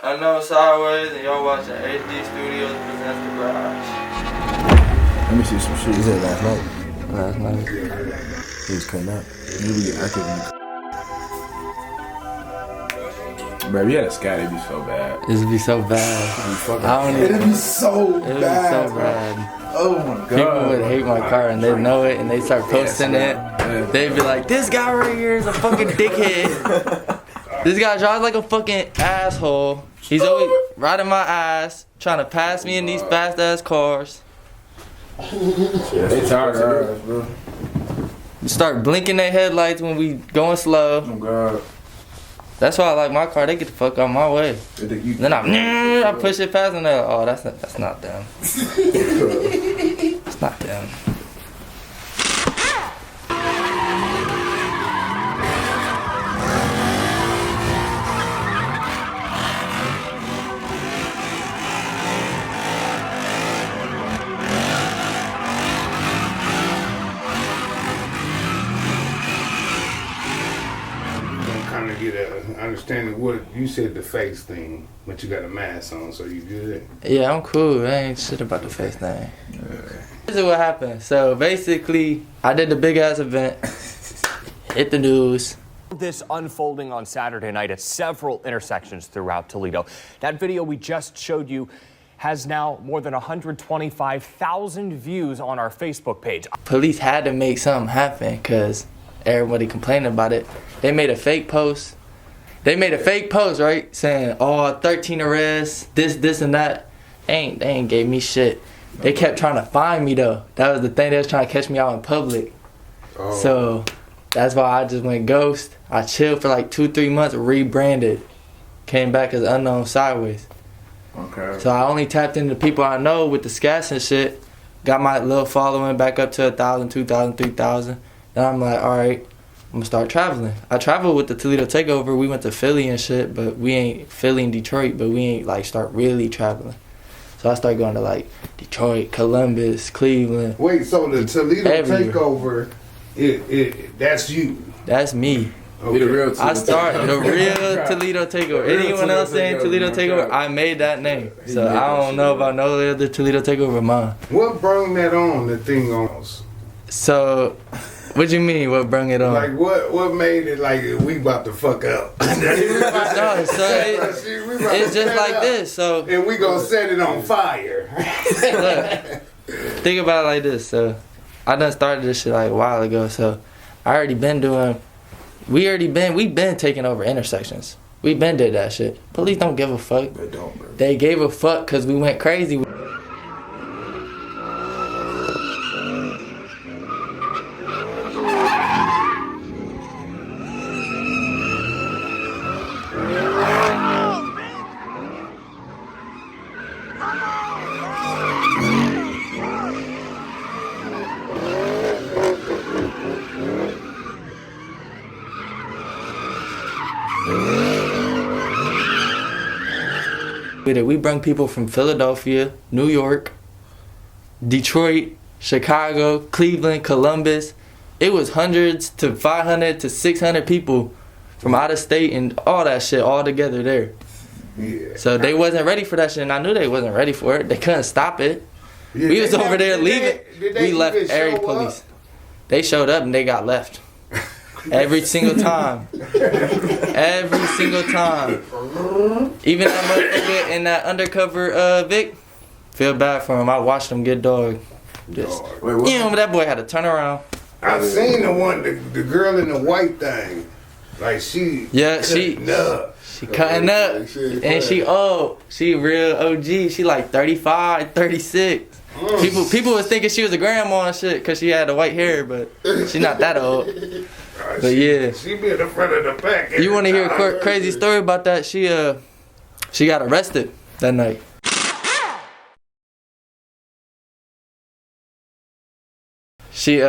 Unknown Sideways, and y'all watching HD Studios presents The Garage. Let me see some shit. You said last night. Last night. He was cutting up. Maybe get active in. Bro, if you had a scat, it'd be so bad. This would be so bad. It'd be so bad. It'd be so bad. Oh my god. People would hate my car and they know it and they start posting it. They'd be like, this guy right here is a fucking dickhead. This guy drives like a fucking asshole. He's always riding my ass, trying to pass me in these fast ass cars. They tired of us, bro. Start blinking their headlights when we going slow. Oh god. That's why I like my car. They get the fuck out my way. Then I push it past and they're like, oh, that's not them. It's not them. Kind of get an understanding what you said, the face thing, but you got a mask on, so you good. Yeah, I'm cool. I ain't shit about the face thing. This is what happened. So basically, I did the big ass event, hit the news. This unfolding on Saturday night at several intersections throughout Toledo. That video we just showed you has now more than 125,000 views on our Facebook page. Police had to make something happen because everybody complaining about it. They made a fake post. They made a fake post, right? Saying, oh, 13 arrests, this and that. They ain't gave me shit. They kept trying to find me though. That was the thing. They was trying to catch me out in public. Oh. So that's why I just went ghost. I chilled for like 2-3 months, rebranded. Came back as Unknown Sideways. Okay. So I only tapped into people I know with the scats and shit. Got my little following back up to 1,000, 2,000, 3,000. And I'm like, all right, I'm gonna start traveling. I traveled with the Toledo Takeover. We went to Philly and shit, but we ain't Philly and Detroit, but we ain't like start really traveling. So I started going to like Detroit, Columbus, Cleveland. Wait, so the Toledo everywhere. Takeover, that's you? That's me. Okay. The real I started the real Toledo Takeover. Anyone else saying Toledo Takeover, I made that name. So I don't know about no other Toledo Takeover mine. What brought that on, the thing on? So, what you mean? What brung it on? Like what made it like we about to fuck up? No, so it's just like this. So and we gonna set it on fire. Look, think about it like this. So I done started this shit like a while ago. So we been taking over intersections. We been did that shit. Police don't give a fuck. They don't, bro. They gave a fuck because we went crazy. We bring people from Philadelphia, New York, Detroit, Chicago, Cleveland, Columbus. It was hundreds to 500 to 600 people from out of state and all that shit all together there. Yeah. So they wasn't ready for that shit, and I knew they wasn't ready for it. They couldn't stop it. Yeah, we was over there leaving. We left every police. They showed up and they got left. Every single time. Every single time. Even that motherfucker in that undercover Vic, feel bad for him. I watched him get dog. Just, that boy had to turn around. I seen the girl in the white thing. Like she cutting up. She cutting up. And she real OG. She like 35, 36. People was thinking she was a grandma and shit because she had the white hair, but she not that old. But yeah, she be in the front of the pack. You want to hear a crazy story about that? She got arrested that night. She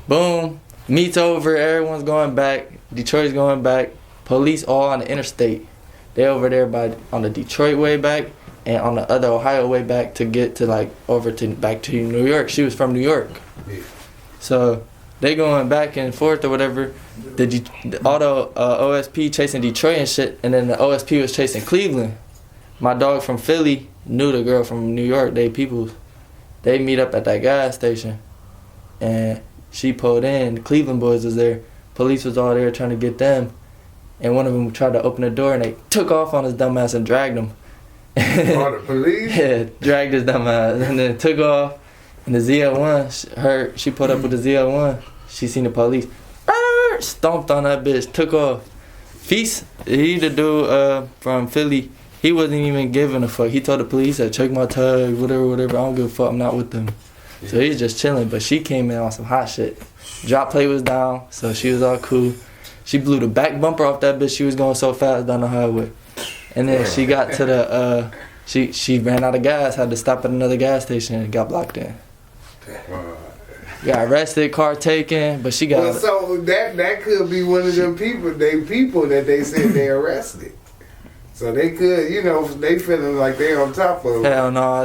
boom, meets over. Everyone's going back. Detroit's going back. Police all on the interstate. They over there on the Detroit way back and on the other Ohio way back to get to like back to New York. She was from New York, so they going back and forth or whatever. The auto OSP chasing Detroit and shit, and then the OSP was chasing Cleveland. My dog from Philly knew the girl from New York. They meet up at that gas station, and she pulled in. The Cleveland boys was there. Police was all there trying to get them, and one of them tried to open the door, and they took off on his dumb ass and dragged him. Oh, the police? Yeah, dragged his dumb ass, and then took off. And the ZL1, she pulled up with the ZL1. She seen the police, stomped on that bitch, took off. Feast, he the dude from Philly. He wasn't even giving a fuck. He told the police, check my tag, whatever. I don't give a fuck. I'm not with them. Yeah. So he's just chilling. But she came in on some hot shit. Drop plate was down, so she was all cool. She blew the back bumper off that bitch. She was going so fast down the highway. And then she got to the, she ran out of gas, had to stop at another gas station and got blocked in. Got arrested, car taken, but she got... Well, so that could be one of them people that they said they arrested. So they could, they feeling like they on top of it. Hell no,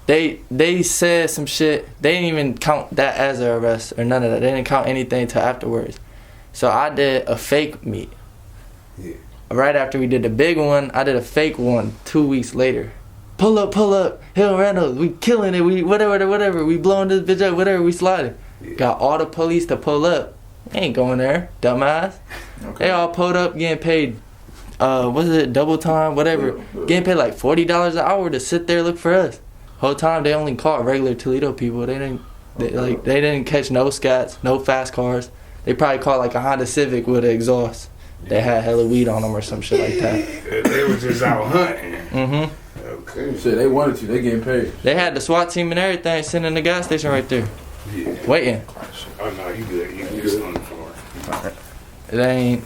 they said some shit. They didn't even count that as an arrest or none of that. They didn't count anything till afterwards. So I did a fake meet. Yeah. Right after we did the big one, I did a fake one 2 weeks later. Pull up, Hill Reynolds, we killing it, we whatever, we blowing this bitch up, whatever, we sliding. Yeah. Got all the police to pull up. They ain't going there, dumbass. Okay. They all pulled up, getting paid, double time, whatever. Getting paid like $40 an hour to sit there look for us. Whole time they only caught regular Toledo people. They didn't catch no scats, no fast cars. They probably caught like a Honda Civic with an exhaust. They had hella weed on them or some shit like that. They were just out hunting. Mm-hmm. Okay. Shit, they wanted to. They getting paid. They had the SWAT team and everything sitting in the gas station right there. Yeah. Waiting. Oh, no, you good. You just on the floor. It ain't...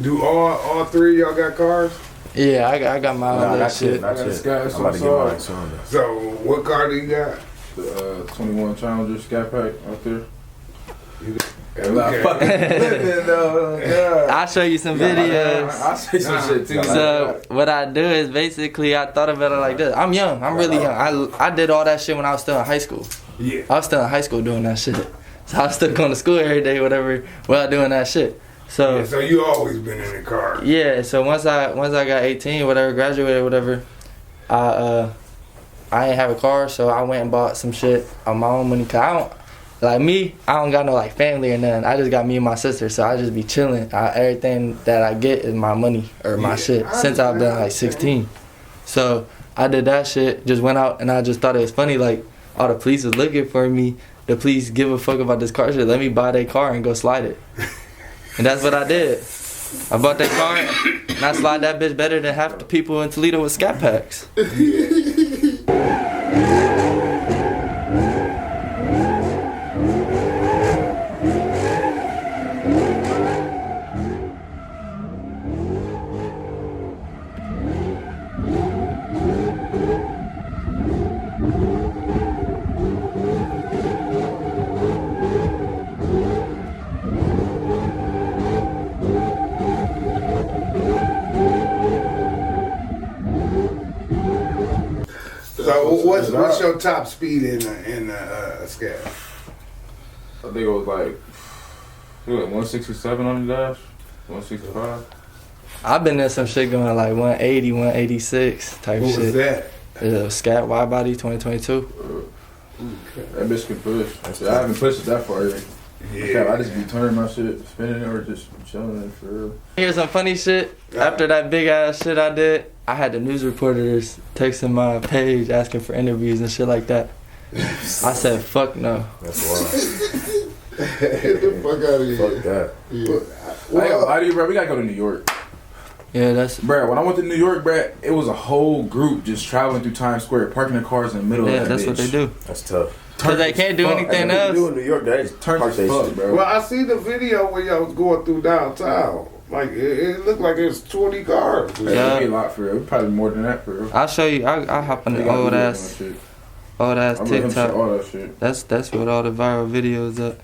do all three of y'all got cars? Yeah, I got my own little shit. Not yet. I'm about to get mine soon. So, what car do you got? The 21 Challenger Scat Pack out there. I'll show you some videos. I'll show you some shit too. So what I do is basically I thought about it like this. I'm young. I'm really young. I did all that shit when I was still in high school. Yeah. I was still in high school doing that shit. So I was still going to school every day, whatever, while doing that shit. So so you always been in the car. Yeah. So once I got 18, whatever, graduated, whatever, I ain't have a car, so I went and bought some shit on my own money. Cause I don't got no like family or nothing. I just got me and my sister, so I just be chilling. Everything that I get is my money or my shit since I've been like 16. So I did that shit, just went out, and I just thought it was funny. Like all the police was looking for me. The police give a fuck about this car shit. Let me buy their car and go slide it. And that's what I did. I bought that car and I slide that bitch better than half the people in Toledo with Scat Packs. So what's your top speed in Scat? I think it was like 167 on the dash, 165. I've been in some shit going like 180, 186 type what shit. What was that? The Scat wide body 2022. That bitch can push. I haven't pushed it that far yet. Yeah. I just be turning my shit, spinning it, or just chilling it for real. Here's some funny shit. After that big ass shit I did, I had the news reporters texting my page asking for interviews and shit like that. I said, fuck no. That's wild. Get the fuck out of here. Fuck that. Yeah. Bro, we gotta go to New York. Yeah, that's... Bro, when I went to New York, bro, it was a whole group just traveling through Times Square, parking their cars in the middle of that that's bitch. what they do. That's tough. Because they can't do anything else. In New York, they turn as fuck, bro. Well, I see the video where y'all was going through downtown. Like, it looked like it's 20 cars. Yeah, it'd be a lot for real. Probably more than that for real. I'll show you. I'll hop on the old ass TikTok. All that shit. That's what all the viral videos up.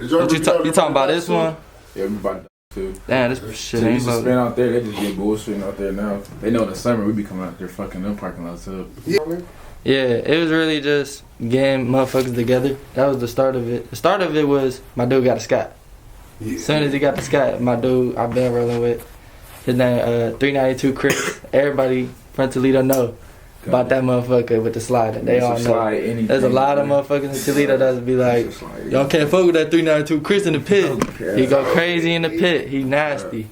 You talking about this one? Yeah, we about to. Damn, this shit they ain't used to spend out there. They just get bullshitting out there now. They know in the summer we be coming out there fucking them parking lots up. Yeah. Yeah, it was really just getting motherfuckers together. That was the start of it. The start of it was my dude got a Scat. Yeah. As soon as he got the Scat, my dude I've been rolling with, his name 392 Chris. Everybody from Toledo know about that motherfucker with the slider. They all know. There's a lot of motherfuckers in Toledo that be like, y'all can't fuck with that 392 Chris in the pit. He go crazy in the pit. He nasty.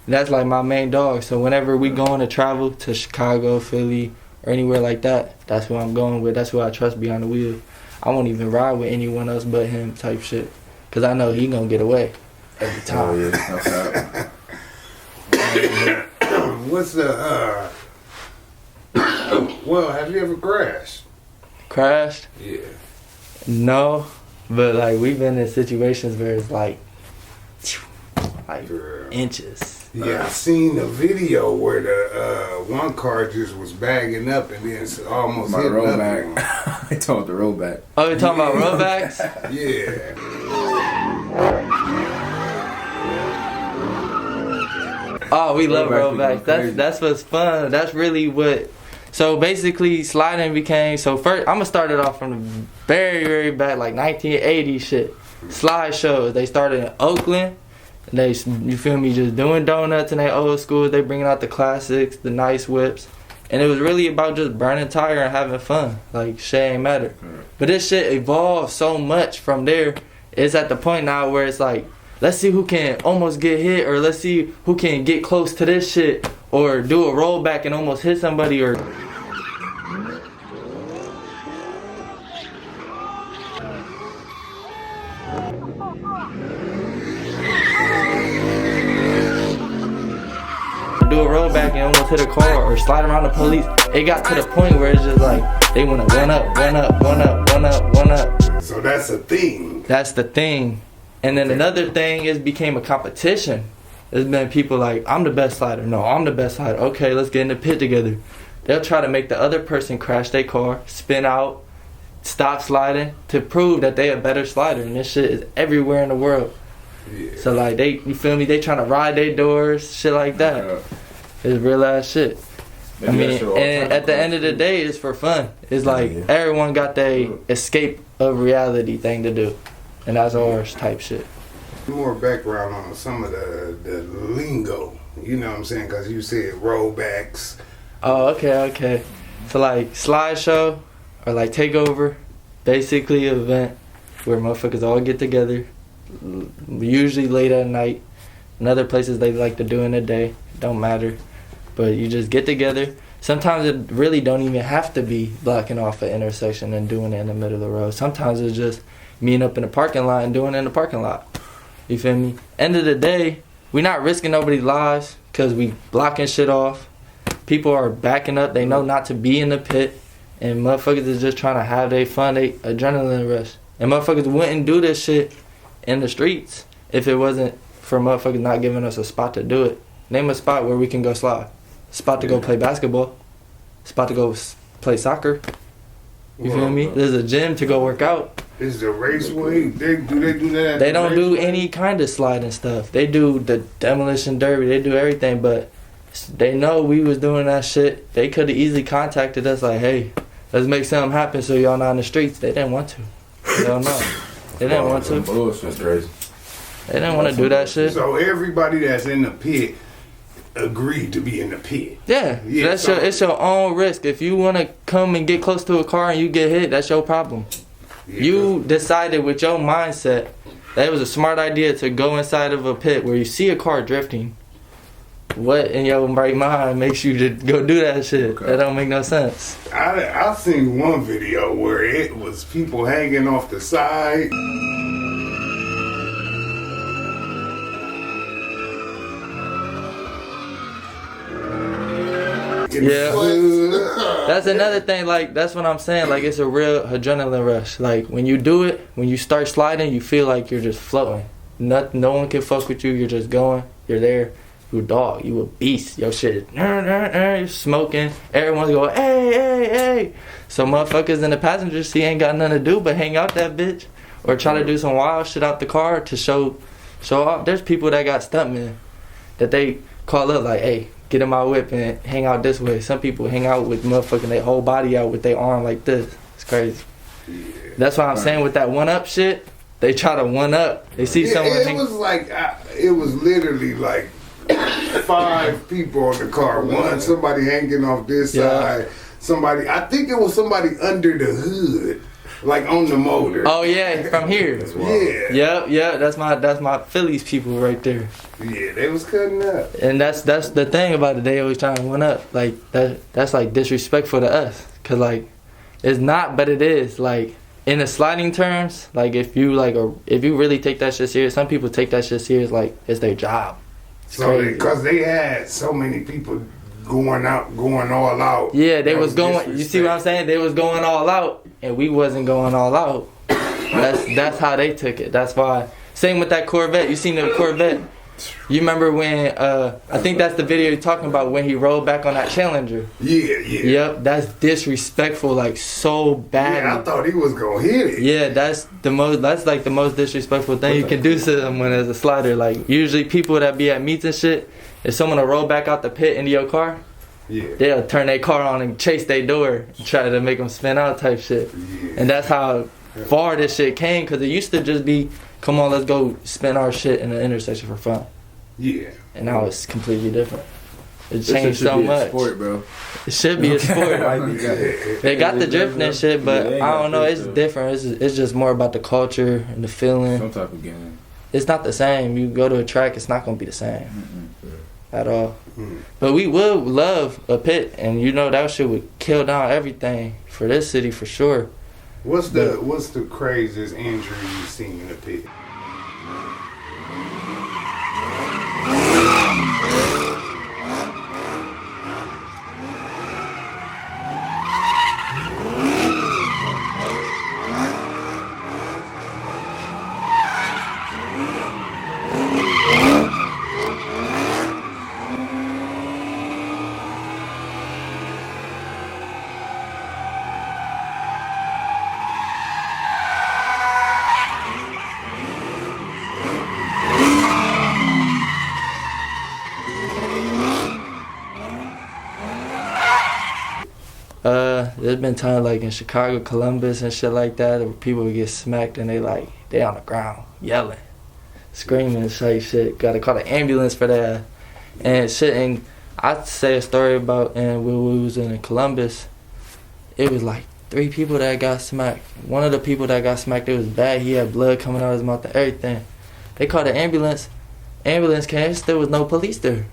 That's like my main dog. So whenever we going to travel to Chicago, Philly, or anywhere like that, that's who I'm going with. That's who I trust behind the wheel. I won't even ride with anyone else but him type shit. Because I know he gonna get away every time. Oh, Yeah. What's the, well, have you ever crashed? Crashed? Yeah. No. But like we've been in situations where it's like Girl. inches. Yeah, I seen the video where the one car just was bagging up and then almost My hit rollback. another I told the rollback. Oh, you talking about rollbacks? one. Yeah. Oh, we love Rollbacks rollbacks. be going crazy. That's what's fun. That's really what. So basically, sliding became. So first, I'm gonna start it off from the very, very back, like 1980 shit. Slide shows. They started in Oakland. They, you feel me, just doing donuts in their old schools. They bringing out the classics, the nice whips, and it was really about just burning tire and having fun. Like shit ain't matter. But this shit evolved so much from there. It's at the point now where it's like, let's see who can almost get hit, or let's see who can get close to this shit, or do a rollback and almost hit somebody, or. Do a rollback and almost hit a car or slide around the police. It got to the point where it's just like they want to one up. So that's a thing. That's the thing. And then another thing is became a competition. There's been people like, I'm the best slider. No, I'm the best slider. Okay, let's get in the pit together. They'll try to make the other person crash their car, spin out, stop sliding to prove that they a better slider. And this shit is everywhere in the world. Yeah. So like you feel me? They trying to ride their doors, shit like that. It's real ass shit. I mean, and at the end of the day, it's for fun. It's like everyone got their escape of reality thing to do, and that's ours type shit. More background on some of the lingo. You know what I'm saying? Because you said rollbacks. Oh, okay. So like slideshow or like takeover, basically an event where motherfuckers all get together, usually late at night. In other places they like to do in the day, don't matter. But you just get together. Sometimes it really don't even have to be blocking off an intersection and doing it in the middle of the road. Sometimes it's just meeting up in the parking lot and doing it in the parking lot. You feel me? End of the day, we not risking nobody's lives because we blocking shit off. People are backing up. They know not to be in the pit. And motherfuckers is just trying to have their fun, they adrenaline rush. And motherfuckers wouldn't do this shit in the streets if it wasn't for motherfuckers not giving us a spot to do it. Name a spot where we can go slide. Spot to go play basketball. Spot to go play soccer. You feel me? There's a gym to go work out. Is the raceway? They do that? They don't do any kind of sliding stuff. They do the demolition derby. They do everything, but they know we was doing that shit. They could have easily contacted us like, hey, let's make something happen so y'all not in the streets. They didn't want to. Hell no. They didn't want to. Bullshit, crazy. They didn't want to do that shit. So everybody that's in the pit agreed to be in the pit. Yeah, that's so it's your own risk. If you want to come and get close to a car and you get hit, that's your problem. You decided with your mindset that it was a smart idea to go inside of a pit where you see a car drifting. What in your right mind makes you to go do that shit? That don't make no sense. I seen one video where it was people hanging off the side. Yeah, that's another thing. Like that's what I'm saying. Like it's a real adrenaline rush. Like when you do it, when you start sliding, you feel like you're just floating. No one can fuck with you. You're just going. You're there. You a dog. You a beast. Your shit. You're smoking. Everyone's going, hey. So motherfuckers in the passenger seat ain't got nothing to do but hang out that bitch. or try to do some wild shit out the car to show off. There's people that got stuntmen that they call up like, hey, get in my whip and hang out this way. Some people hang out with motherfucking their whole body out with their arm like this. It's crazy. Yeah. That's why I'm saying with that one-up shit, they try to one-up. They see someone. It was like, it was literally like 5 people on the car. Somebody hanging off this side. Somebody, I think it was somebody under the hood, like on the motor. Oh yeah, from here. Yeah. Yep. That's my Phillies people right there. Yeah, they was cutting up. And that's the thing about it. They always trying to one up. Like that's like disrespectful to us. Cause like it's not, but it is. Like in the sliding terms, like if you really take that shit serious, some people take that shit serious like it's their job. So because they had so many people going all out. Yeah, they was going. You see what I'm saying? They was going all out, and we wasn't going all out. That's how they took it. That's why. Same with that Corvette. You seen the Corvette? You remember when? I think that's the video you're talking about when he rolled back on that Challenger. Yeah. Yep, that's disrespectful, like so bad. Yeah, I thought he was gonna hit it. Yeah, that's like the most disrespectful thing you can do to someone as a slider. Like usually people that be at meets and shit, if someone will roll back out the pit into your car, they'll turn their car on and chase their door and try to make them spin out type shit. Yeah. And that's how far this shit came, because it used to just be, come on, let's go spin our shit in the intersection for fun. Yeah. And now it's completely different. It This changed shit should so be a much. sport, bro. It should be a sport. They got the drifting and shit, but I don't know. It's different. It's just more about the culture and the feeling. Some type of game. It's not the same. You go to a track, it's not gonna be the same at all. But we would love a pit, and you know that shit would kill down everything for this city for sure. What's the craziest injury you've seen in the pit? There's been times like in Chicago, Columbus and shit like that, where people would get smacked and they on the ground yelling, screaming, shit. Gotta call the ambulance for that and shit. And I'd say a story about when we was in Columbus. It was like 3 people that got smacked. One of the people that got smacked, it was bad. He had blood coming out of his mouth and everything. They called the ambulance. Ambulance came. There was no police there.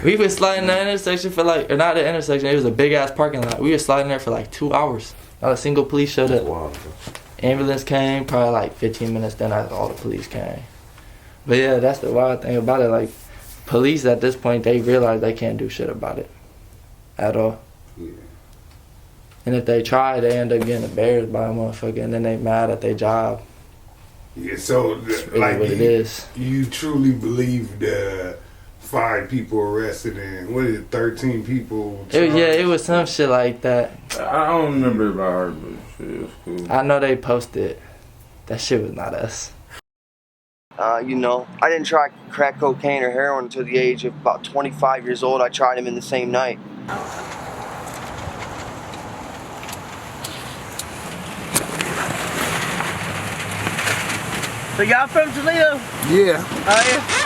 We was sliding the intersection for not the intersection, it was a big ass parking lot. We were sliding there for like 2 hours. Not a single police showed up. Wow. Ambulance came, probably like 15 minutes, then all the police came. But yeah, that's the wild thing about it. Like, police at this point, they realize they can't do shit about it. At all. Yeah. And if they try, they end up getting embarrassed by a motherfucker, and then they mad at their job. Yeah, so That's really what it is. You truly believe the 5 people arrested and 13 people charged? It was some shit like that. I don't remember about her, but shit, it was cool. I know they posted. That shit was not us. I didn't try crack cocaine or heroin until the age of about 25 years old. I tried them in the same night. So y'all from Toledo? Yeah. Oh yeah.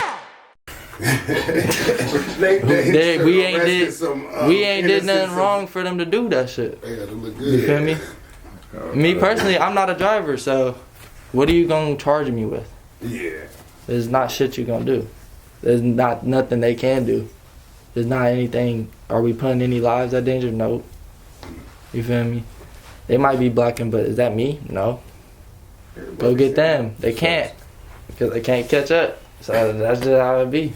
We ain't did nothing wrong for them to do that shit. They gotta look You feel good. me? Me personally, I'm not a driver, so what are you gonna charge me with? Yeah. There's not shit you gonna do. There's not nothing they can do. There's not anything. Are we putting any lives at danger? No. You feel me? They might be blocking, but is that me? No. Go get them. They can't, because they can't catch up. So that's just how it be.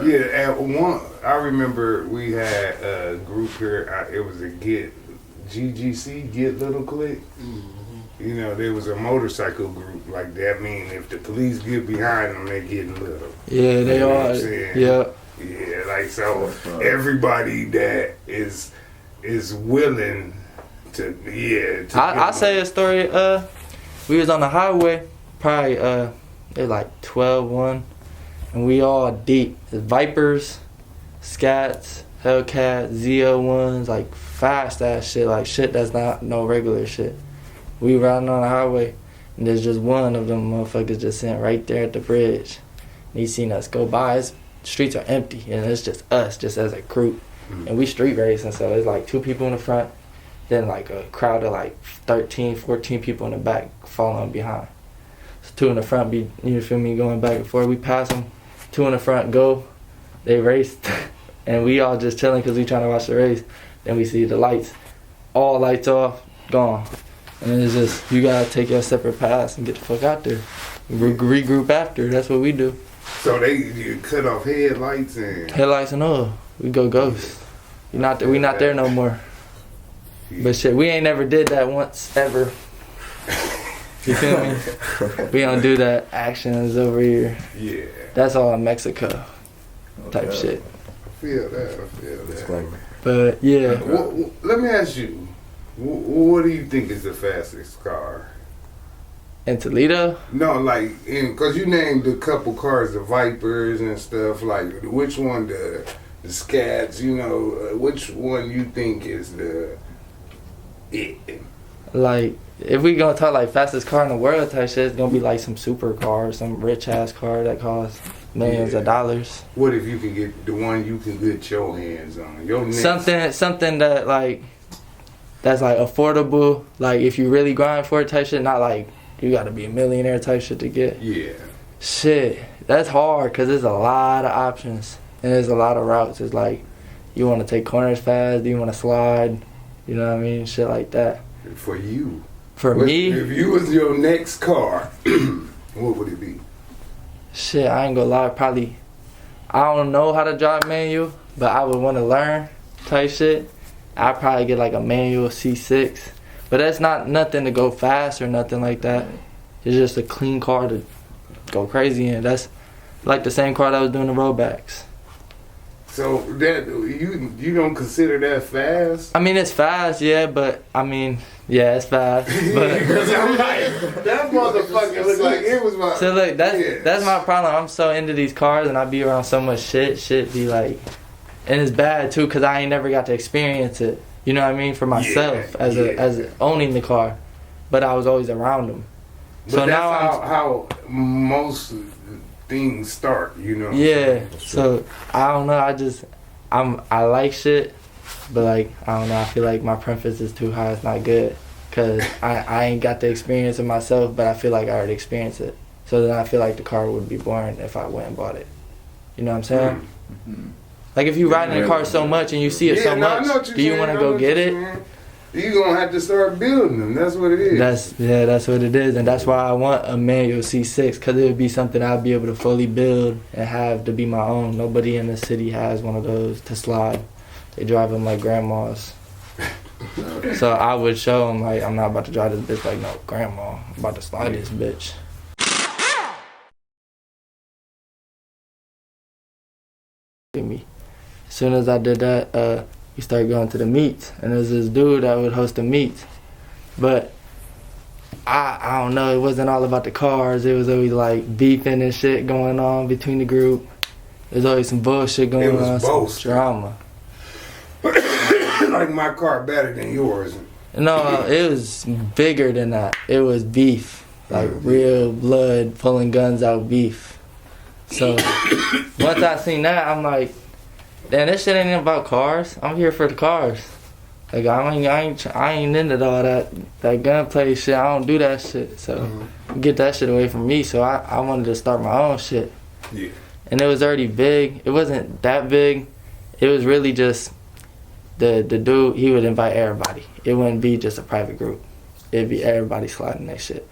Yeah, at one, I remember we had a group here. It was a GGC, Get Little Click. Mm-hmm. There was a motorcycle group like that. Mean if the police get behind them, they getting little. Yeah, they are. Yeah. Yeah, like so. Everybody that is willing to, I say a story. we was on the highway, probably it was like 12-1, and we all deep. Vipers, Scats, Hellcats, ZO1s, like fast ass shit, like shit that's not no regular shit. We riding on the highway, and there's just one of them motherfuckers just sitting right there at the bridge. And he seen us go by. His streets are empty, and it's just us, just as a group. And we street racing, so it's like 2 people in the front, then like a crowd of like 13, 14 people in the back following behind. So 2 in the front be, you feel me, going back and forth. We pass them, 2 in the front go, they race, and we all just chilling because we trying to watch the race. Then we see the lights, all lights off, gone. And it's just, you gotta take your separate paths and get the fuck out there. Regroup after, that's what we do. So you cut off headlights and... Headlights and all, we go ghost. We not there no more. But shit, we ain't never did that once, ever. You feel me? We don't do that. Actions over here. Yeah. That's all in Mexico. Type shit. I feel that. Disclaimer. But yeah. Let me ask you, what do you think is the fastest car? In Toledo? No, like, because you named a couple cars, the Vipers and stuff, like, which one, the Scats, you know, which one you think is it? Like, if we gonna talk like fastest car in the world type shit, it's gonna be like some super car, some rich ass car that costs millions of dollars. What if you can get the one you can get your hands on? Your next. Something that like, that's like affordable, like if you really grind for it type shit, not like you gotta be a millionaire type shit to get. Yeah. Shit, that's hard because there's a lot of options and there's a lot of routes. It's like, you wanna take corners fast, do you wanna slide, you know what I mean, shit like that. For you. For me? If you was your next car, what would it be? Shit, I ain't gonna lie, probably, I don't know how to drive manual, but I would want to learn type shit. I'd probably get like a manual C6, but that's not nothing to go fast or nothing like that. It's just a clean car to go crazy in. That's like the same car that was doing the roadbacks. So that you don't consider that fast? I mean, it's fast, yeah, but I mean, yeah, it's fast. But Because I'm like, that motherfucker looked like it was my... so look, that's my problem. I'm so into these cars and I be around so much shit. Shit be like, and it's bad too because I ain't never got to experience it. You know what I mean, for myself as owning the car, but I was always around them. But so that's now how most things start, you know. Yeah. So I don't know. I like shit, but like I don't know. I feel like my preference is too high. It's not good because I ain't got the experience of myself, but I feel like I already experienced it. So then I feel like the car would be boring if I went and bought it. You know what I'm saying? Mm-hmm. Like if you ride in the car so much and you see it so much, do you want to go get it? You're gonna have to start building them. That's what it is. That's what it is, and that's why I want a manual C6 because it would be something I'd be able to fully build and have to be my own. Nobody in the city has one of those to slide. They drive them like grandmas. So I would show them like I'm not about to drive this bitch like no grandma. I'm about to slide this bitch. As soon as I did that, we started going to the meets, and there's this dude that would host the meets. But I don't know, it wasn't all about the cars. It was always like beefing and shit going on between the group. There's always some bullshit going on, some drama. Like my car better than yours. No, it was bigger than that. It was beef, like real blood pulling guns out beef. So once I seen that, I'm like, damn, this shit ain't about cars. I'm here for the cars. Like I ain't into all that gunplay shit. I don't do that shit. So get that shit away from me. So I wanted to start my own shit. Yeah. And it was already big. It wasn't that big. It was really just the dude. He would invite everybody. It wouldn't be just a private group. It'd be everybody sliding that shit.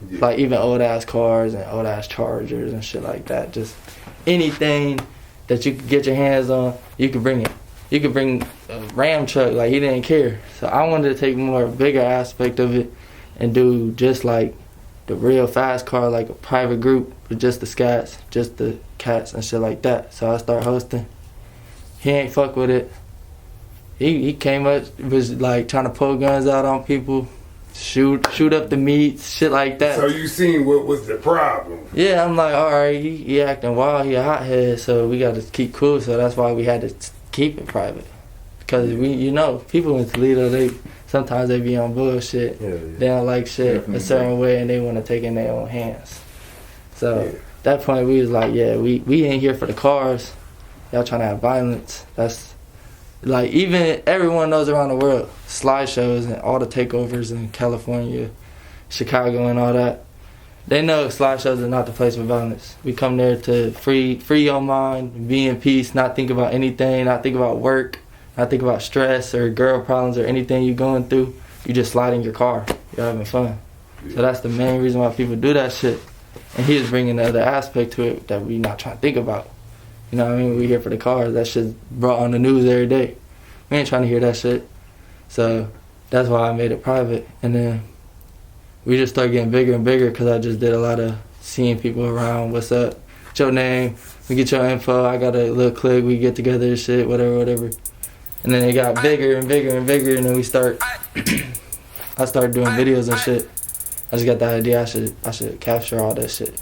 Yeah. Like even old ass cars and old ass Chargers and shit like that. Just anything that you could get your hands on, you could bring it. You could bring a Ram truck, like he didn't care. So I wanted to take more bigger aspect of it and do just like the real fast car, like a private group with just the Scats, just the Cats and shit like that. So I started hosting. He ain't fuck with it. He came up, was like trying to pull guns out on people. shoot up the meets, shit like that. So you seen what was the problem? Yeah, I'm like, all right, he acting wild, he a hothead, so we got to keep cool. So that's why we had to keep it private. Because people in Toledo, sometimes they be on bullshit. Yeah. They don't like shit a certain way, and they want to take it in their own hands. So at that point, we was like, yeah, we ain't here for the cars. Y'all trying to have violence. That's like, even everyone knows around the world, slideshows and all the takeovers in California, Chicago, and all that. They know slideshows are not the place for violence. We come there to free your mind, be in peace, not think about anything, not think about work, not think about stress or girl problems or anything you're going through. You just slide in your car. You're having fun. So that's the main reason why people do that shit. And he is bringing the other aspect to it that we not trying to think about. You know what I mean? We here for the cars. That shit's brought on the news every day. We ain't trying to hear that shit. So that's why I made it private. And then we just started getting bigger and bigger because I just did a lot of seeing people around. What's up? What's your name? We get your info. I got a little clique. We get together and shit, whatever. And then it got bigger and bigger and bigger. And then I started doing videos and shit. I just got the idea I should capture all that shit.